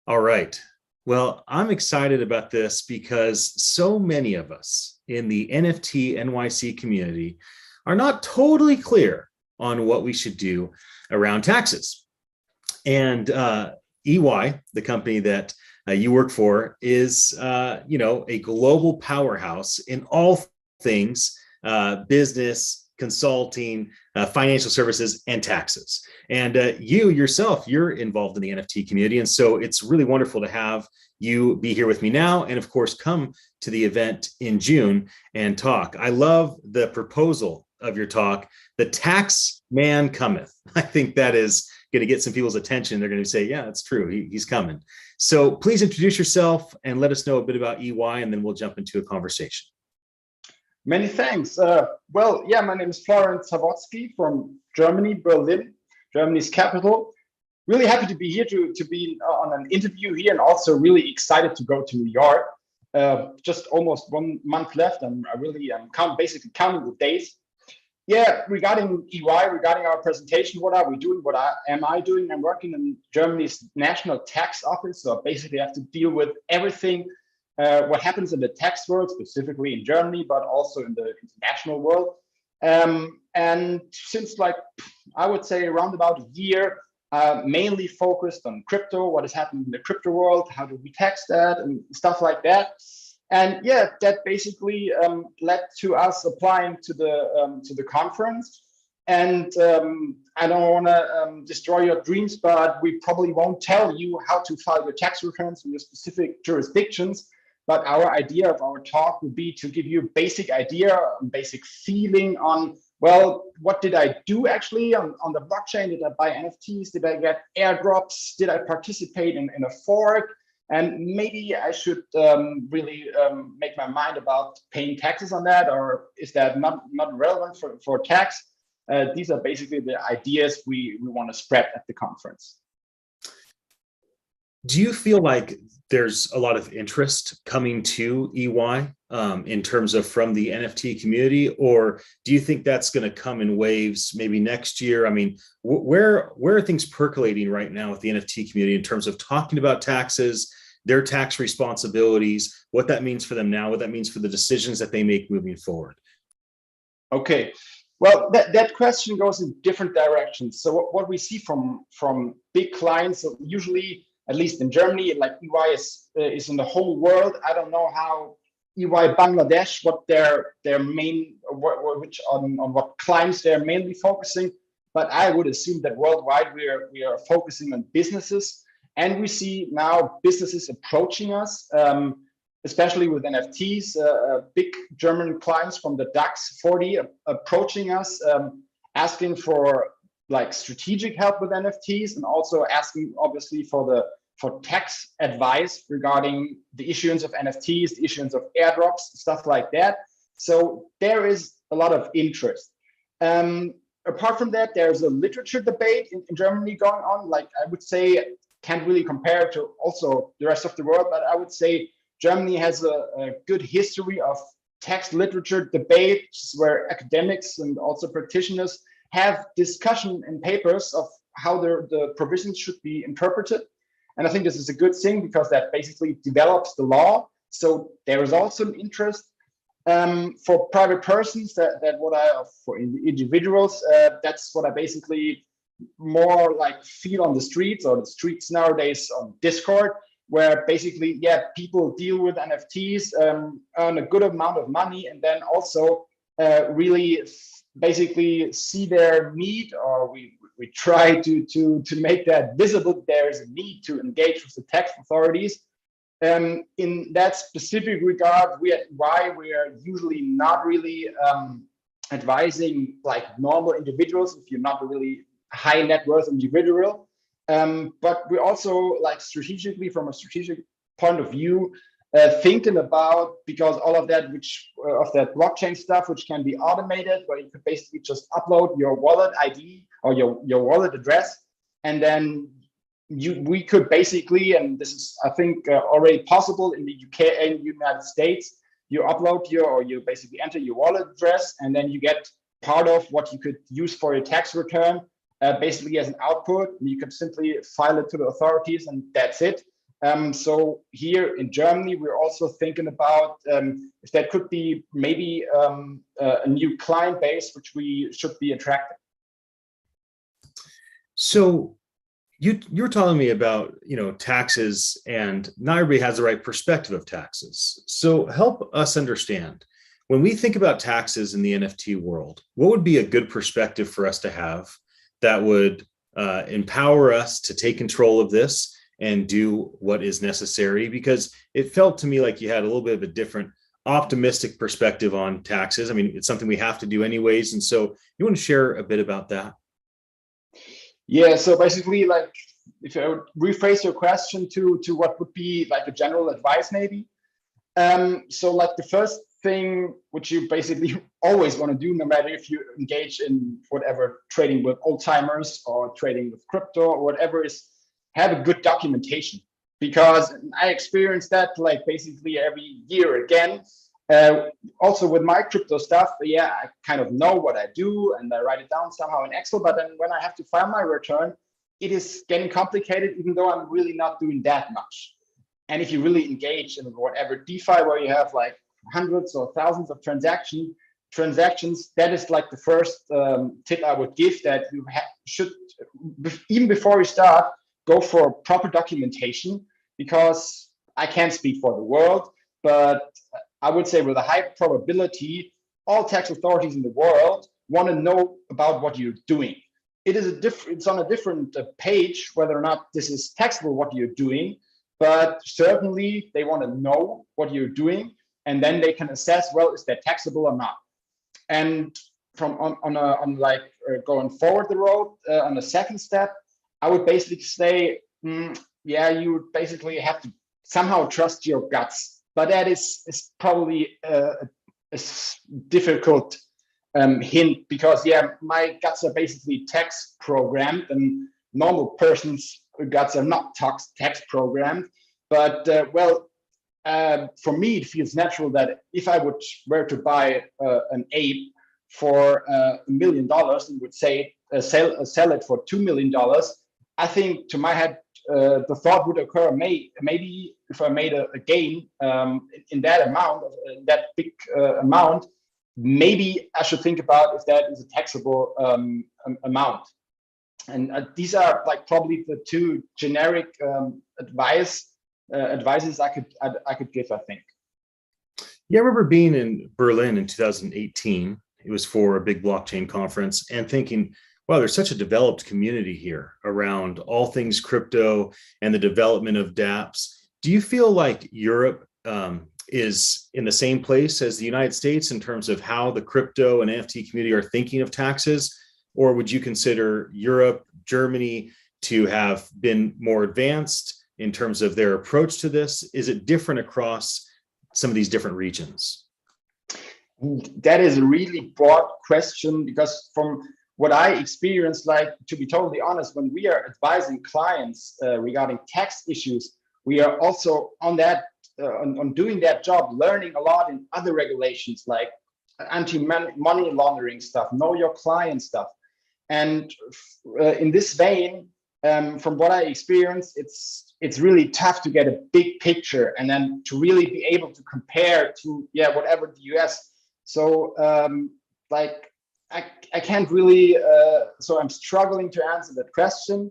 All right. Well, I'm excited about this because so many of us in the NFT NYC community are not totally clear on what we should do around taxes. And EY, the company that you work for, is a global powerhouse in all things business, consulting, financial services, and taxes. And you yourself, you're involved in the NFT community. And so it's really wonderful to have you be here with me now. And of course, come to the event in June and talk. I love the proposal of your talk, The Tax Man Cometh. I think that is going to get some people's attention. They're going to say, yeah, it's true. He's coming. So please introduce yourself and let us know a bit about EY, and then we'll jump into a conversation. Many thanks. My name is Florian Zawodsky from Germany, Berlin, Germany's capital. Really happy to be here to be on an interview here, and also really excited to go to New York. Just almost 1 month left, and I really am basically counting the days. Yeah, regarding EY, regarding our presentation, what are we doing? Am I doing? I'm working in Germany's National Tax Office, so basically I have to deal with everything what happens in the tax world, specifically in Germany, but also in the international world. And since I would say around about a year, mainly focused on crypto, what is happening in the crypto world, how do we tax that and stuff like that. And yeah, that basically led to us applying to the conference. And I don't want to destroy your dreams, but we probably won't tell you how to file your tax returns in your specific jurisdictions. But our idea of our talk would be to give you a basic idea, a basic feeling on, well, what did I do actually on the blockchain? Did I buy NFTs? Did I get airdrops? Did I participate in a fork? And maybe I should really make my mind about paying taxes on that, or is that not relevant for tax? These are basically the ideas we want to spread at the conference. Do you feel like there's a lot of interest coming to EY in terms of from the NFT community, or do you think that's going to come in waves maybe next year? I mean, where are things percolating right now with the NFT community in terms of talking about taxes, their tax responsibilities, what that means for them now, what that means for the decisions that they make moving forward? Okay. Well, that question goes in different directions. So what we see from big clients, so usually, at least in Germany, like EY is in the whole world. I don't know how EY Bangladesh, what their main, on what clients they're mainly focusing, but I would assume that worldwide we are focusing on businesses, and we see now businesses approaching us, especially with NFTs. Big German clients from the DAX 40 approaching us, asking for strategic help with NFTs, and also asking obviously for tax advice regarding the issuance of NFTs, the issuance of airdrops, stuff like that. So there is a lot of interest. Apart from that, there's a literature debate in Germany going on. I would say, can't really compare to also the rest of the world, but I would say Germany has a good history of tax literature debates where academics and also practitioners have discussion in papers of how the provisions should be interpreted. And I think this is a good thing because that basically develops the law. So there is also an interest for private persons for individuals. That's what I basically more feel on the streets, or the streets nowadays on Discord, where basically, people deal with NFTs, earn a good amount of money, and then also really basically see their need, or we try to make that visible. There is a need to engage with the tax authorities. In that specific regard, we are usually not really advising normal individuals if you're not a really high net worth individual. But we also strategically, from a strategic point of view, thinking about, because all of that of that blockchain stuff, which can be automated, where you could basically just upload your wallet ID or your wallet address, and then we could basically, and this is I think already possible in the UK and United States, you upload you basically enter your wallet address, and then you get part of what you could use for your tax return basically as an output. You can simply file it to the authorities, and that's it. So here in Germany, we're also thinking about if that could be maybe a new client base, which we should be attracting. So you're telling me about, taxes, and not everybody has the right perspective of taxes. So help us understand, when we think about taxes in the NFT world, what would be a good perspective for us to have that would empower us to take control of this and do what is necessary? Because it felt to me like you had a little bit of a different optimistic perspective on taxes. I mean, it's something we have to do anyways. And so you want to share a bit about that? Yeah, so basically, like, if I would rephrase your question to what would be like a general advice, maybe. So like the first thing which you basically always want to do, no matter if you engage in whatever trading with old timers or trading with crypto or whatever, is have a good documentation. Because I experienced that like basically every year again. Also with my crypto stuff, yeah, I kind of know what I do and I write it down somehow in Excel. But then when I have to file my return, it is getting complicated, even though I'm really not doing that much. And if you really engage in whatever DeFi, where you have like hundreds or thousands of transactions, that is like the first tip I would give, that you should, even before you start, go for proper documentation. Because I can't speak for the world, but I would say with a high probability, all tax authorities in the world want to know about what you're doing. It's on a different page whether or not this is taxable what you're doing, but certainly they want to know what you're doing, and then they can assess, well, is that taxable or not? And from on going forward the road, on the second step, I would basically say, yeah, you would basically have to somehow trust your guts, but that is probably a difficult hint, because yeah, my guts are basically tax programmed, and normal person's guts are not tax programmed. But for me, it feels natural that if I were to buy an ape for $1 million and would say sell it for $2 million, I think to my head the thought would occur, maybe if I made a gain in that amount, that big amount, maybe I should think about if that is a taxable amount. And these are like probably the two generic advices I could give, I think. Yeah, I remember being in Berlin in 2018. It was for a big blockchain conference, and thinking, wow, there's such a developed community here around all things crypto and the development of dApps. Do you feel like Europe is in the same place as the United States in terms of how the crypto and NFT community are thinking of taxes? Or would you consider Europe, Germany to have been more advanced in terms of their approach to this? Is it different across some of these different regions? That is a really broad question, because from what I experienced, like, to be totally honest, when we are advising clients regarding tax issues, we are also on that on doing that job, learning a lot in other regulations like anti-money laundering stuff, know your client stuff. And in this vein, from what I experienced, it's really tough to get a big picture and then to really be able to compare to whatever the US. So like I can't really, so I'm struggling to answer that question,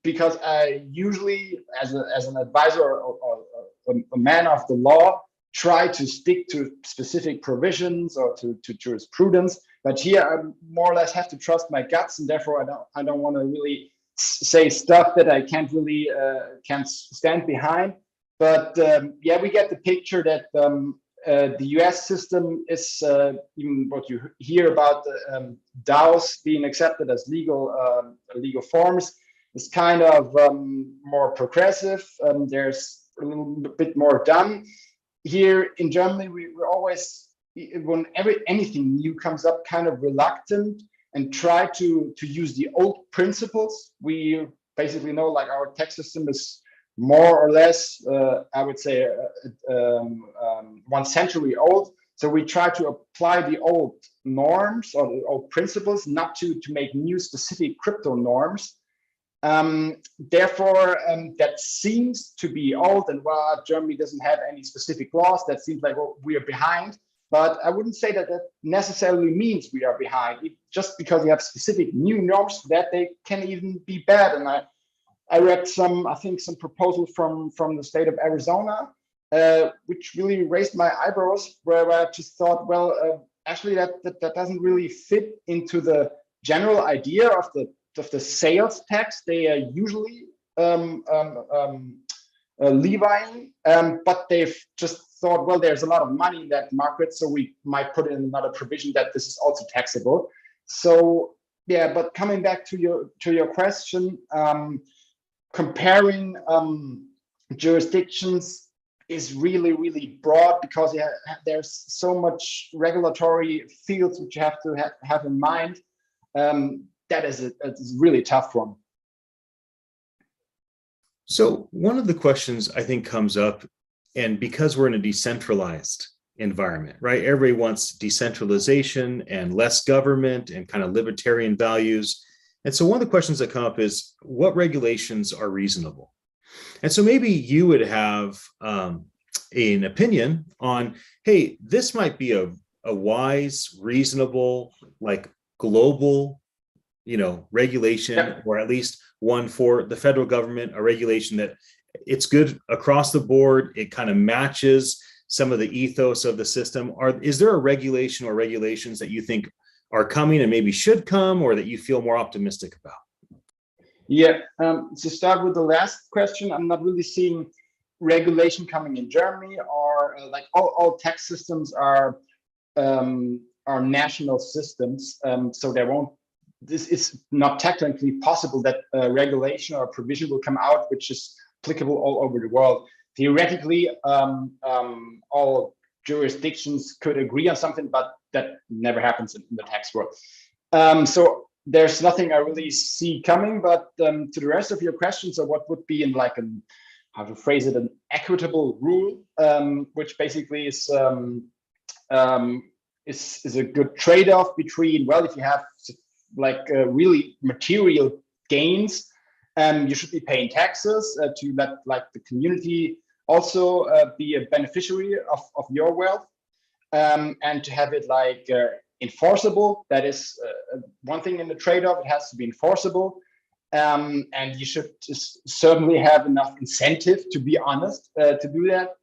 because I usually, as an advisor or a man of the law, try to stick to specific provisions or to jurisprudence. But here I more or less have to trust my guts, and therefore I don't want to really say stuff that I can't really can't stand behind. But we get the picture that the US system is, even what you hear about DAOs being accepted as legal forms, is kind of more progressive. There's a little bit more done. Here in Germany, we're always, when anything new comes up, kind of reluctant and try to use the old principles. We basically know, like, our tax system is more or less, I would say, 1 century old. So we try to apply the old norms or the old principles, not to make new specific crypto norms. Therefore, that seems to be old, and well, Germany doesn't have any specific laws. That seems like, well, we are behind. But I wouldn't say that that necessarily means we are behind. Just because you have specific new norms for that, they can even be bad. And I read I think some proposal from the state of Arizona, which really raised my eyebrows, where I just thought, well, actually that doesn't really fit into the general idea of the sales tax they are usually levying, but they've just thought, well, there's a lot of money in that market, so we might put in another provision that this is also taxable. So yeah, but coming back to your question, comparing jurisdictions is really broad, because there's so much regulatory fields which you have to have in mind. That is a really tough one. So one of the questions I think comes up, and because we're in a decentralized environment, right? Everybody wants decentralization and less government and kind of libertarian values. And so one of the questions that come up is, what regulations are reasonable? And so maybe you would have an opinion on, hey, this might be a wise, reasonable, like global, regulation, Yeah. or at least one for the federal government, a regulation that it's good across the board. It kind of matches some of the ethos of the system. Is there a regulation or regulations that you think are coming and maybe should come, or that you feel more optimistic about? Yeah, to start with the last question, I'm not really seeing regulation coming in Germany, or like all tax systems are national systems, so there won't. This is not technically possible that a regulation or a provision will come out which is applicable all over the world. Theoretically, all jurisdictions could agree on something, but that never happens in the tax world. So there's nothing I really see coming. But to the rest of your question, so what would be in like how to phrase it, an equitable rule, which basically is a good trade-off between, well, if you have like really material gains, you should be paying taxes to let like the community also be a beneficiary of your wealth, and to have it like enforceable. That is one thing in the trade-off. It has to be enforceable, and you should certainly have enough incentive, to be honest, to do that.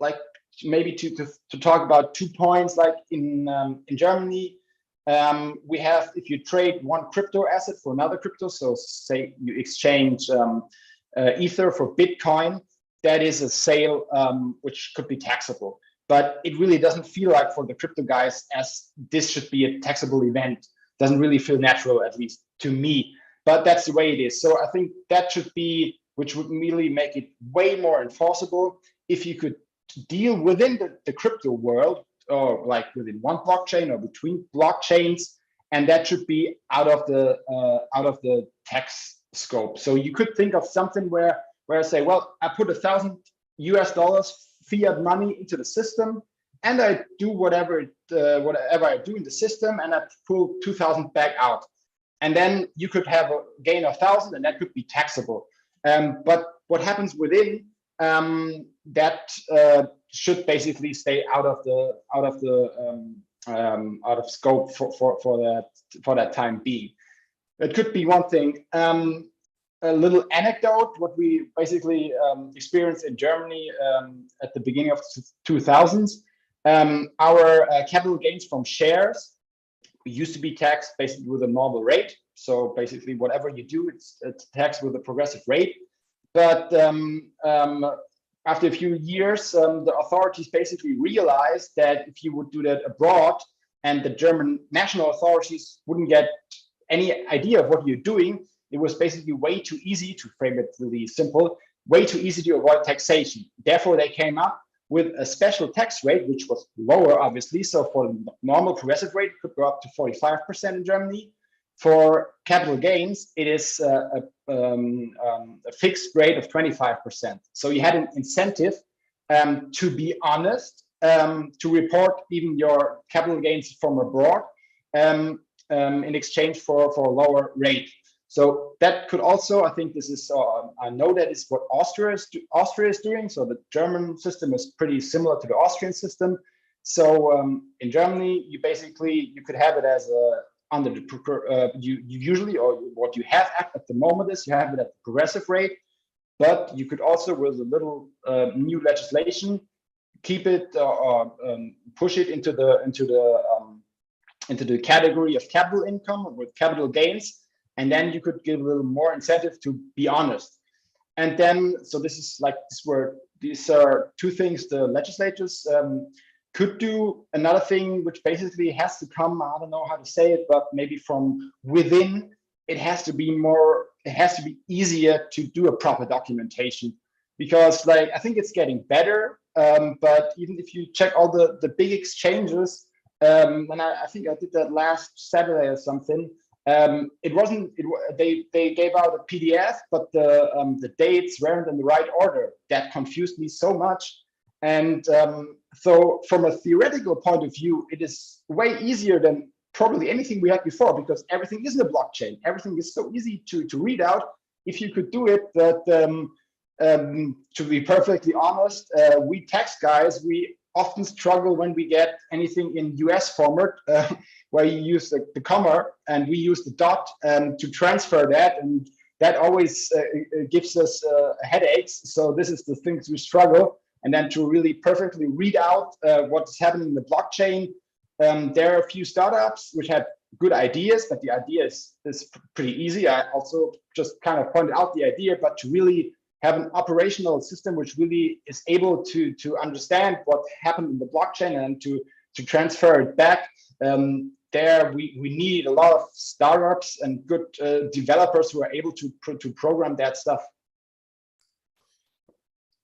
Like maybe to talk about 2 points, like in Germany, we have, if you trade one crypto asset for another crypto, so say you exchange Ether for Bitcoin, that is a sale which could be taxable. But it really doesn't feel like, for the crypto guys, as this should be a taxable event. Doesn't really feel natural, at least to me. But that's the way it is. So I think that should be, which would really make it way more enforceable, if you could deal within the crypto world, or like within one blockchain or between blockchains, and that should be out of the tax scope. So you could think of something where I say, well, I put $1,000 fiat money into the system, and I do whatever I do in the system, and I pull 2,000 back out, and then you could have a gain of 1,000, and that could be taxable. But what happens within that should basically stay out of scope for that time being. It could be one thing. A little anecdote: what we basically experienced in Germany at the beginning of 2000s. Our capital gains from shares used to be taxed basically with a normal rate. So basically, whatever you do, it's taxed with a progressive rate. But after a few years, the authorities basically realized that if you would do that abroad, and the German national authorities wouldn't get any idea of what you're doing, it was basically way too easy, to frame it really simple, way too easy to avoid taxation. Therefore, they came up with a special tax rate, which was lower, obviously. So for the normal progressive rate, it could go up to 45% in Germany. For capital gains, it is a fixed rate of 25%. So you had an incentive to be honest, to report even your capital gains from abroad, in exchange for a lower rate. So that could also, I think this is, I know that is what Austria is doing. So the German system is pretty similar to the Austrian system. So in Germany, you could have it as under the you usually, or what you have at the moment is you have it at the progressive rate, but you could also, with a little new legislation, keep it or push it into the category of capital income with capital gains. And then you could give a little more incentive to be honest. And then, so these are two things the legislators could do. Another thing, which basically has to come, I don't know how to say it, but maybe from within, it has to be easier to do a proper documentation, because I think it's getting better. But even if you check all the big exchanges, and I think I did that last Saturday or something, they gave out a PDF, but the dates weren't in the right order. That confused me so much. And so from a theoretical point of view, it is way easier than probably anything we had before, because everything is in the blockchain. Everything is so easy to read out. If you could do it, that to be perfectly honest, we tax guys, we often struggle when we get anything in US format, where you use the comma and we use the dot to transfer that, and that always gives us headaches. So this is the things we struggle. And then to really perfectly read out what's happening in the blockchain, there are a few startups which have good ideas, but the idea is pretty easy. I also just kind of pointed out the idea, but to really have an operational system which really is able to understand what happened in the blockchain and to transfer it back, there we need a lot of startups and good developers who are able to program that stuff.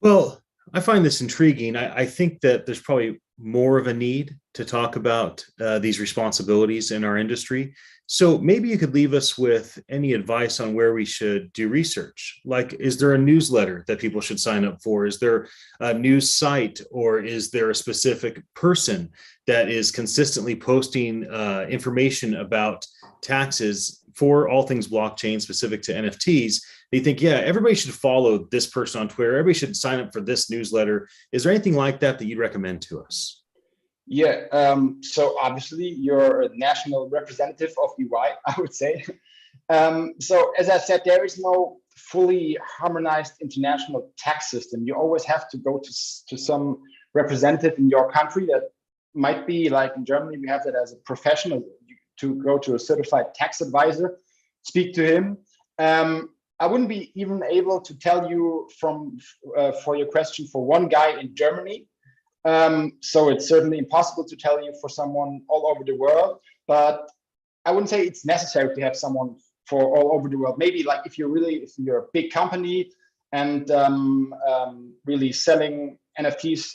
Well, I find this intriguing. I think that there's probably more of a need to talk about these responsibilities in our industry. So maybe you could leave us with any advice on where we should do research. Like, is there a newsletter that people should sign up for? Is there a news site, or is there a specific person that is consistently posting information about taxes for all things blockchain specific to NFTs? They think, yeah, everybody should follow this person on Twitter. Everybody should sign up for this newsletter. Is there anything like that you'd recommend to us? Yeah, so obviously you're a national representative of EY, I would say. So as I said, there is no fully harmonized international tax system. You always have to go to some representative in your country. That might be like in Germany, we have that as a professional, to go to a certified tax advisor, speak to him. I wouldn't be even able to tell you for your question for one guy in Germany. So it's certainly impossible to tell you for someone all over the world, but I wouldn't say it's necessary to have someone for all over the world. Maybe like if you're a big company and really selling NFTs,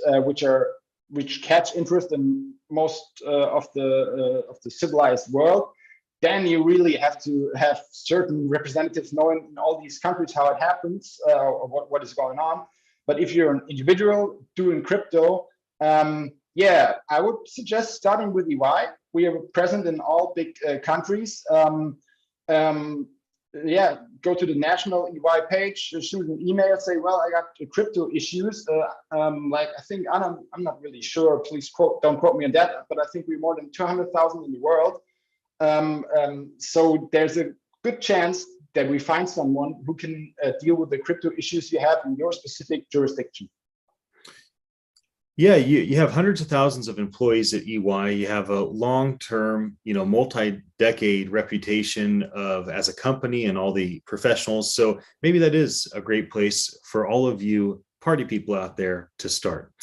which catch interest in most of the civilized world, then you really have to have certain representatives knowing in all these countries how it happens, or what is going on. But if you're an individual doing crypto, yeah, I would suggest starting with EY. We are present in all big countries. Yeah, go to the national EY page, shoot an email, say, well, I got crypto issues. Like, I think, I'm not really sure, please don't quote me on that, but I think we're more than 200,000 in the world. So there's a good chance that we find someone who can deal with the crypto issues you have in your specific jurisdiction. Yeah, you have hundreds of thousands of employees at EY. You have a long-term, multi-decade reputation as a company and all the professionals. So maybe that is a great place for all of you party people out there to start.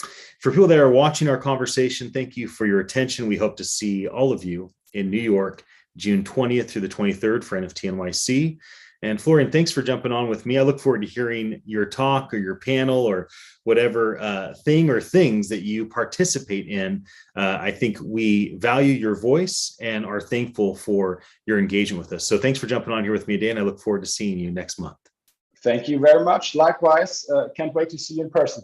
For people that are watching our conversation, thank you for your attention. We hope to see all of you in New York, June 20th through the 23rd for NFT.NYC. And Florian, thanks for jumping on with me. I look forward to hearing your talk or your panel or whatever thing or things that you participate in. I think we value your voice and are thankful for your engagement with us. So thanks for jumping on here with me today, and I look forward to seeing you next month. Thank you very much. Likewise, can't wait to see you in person.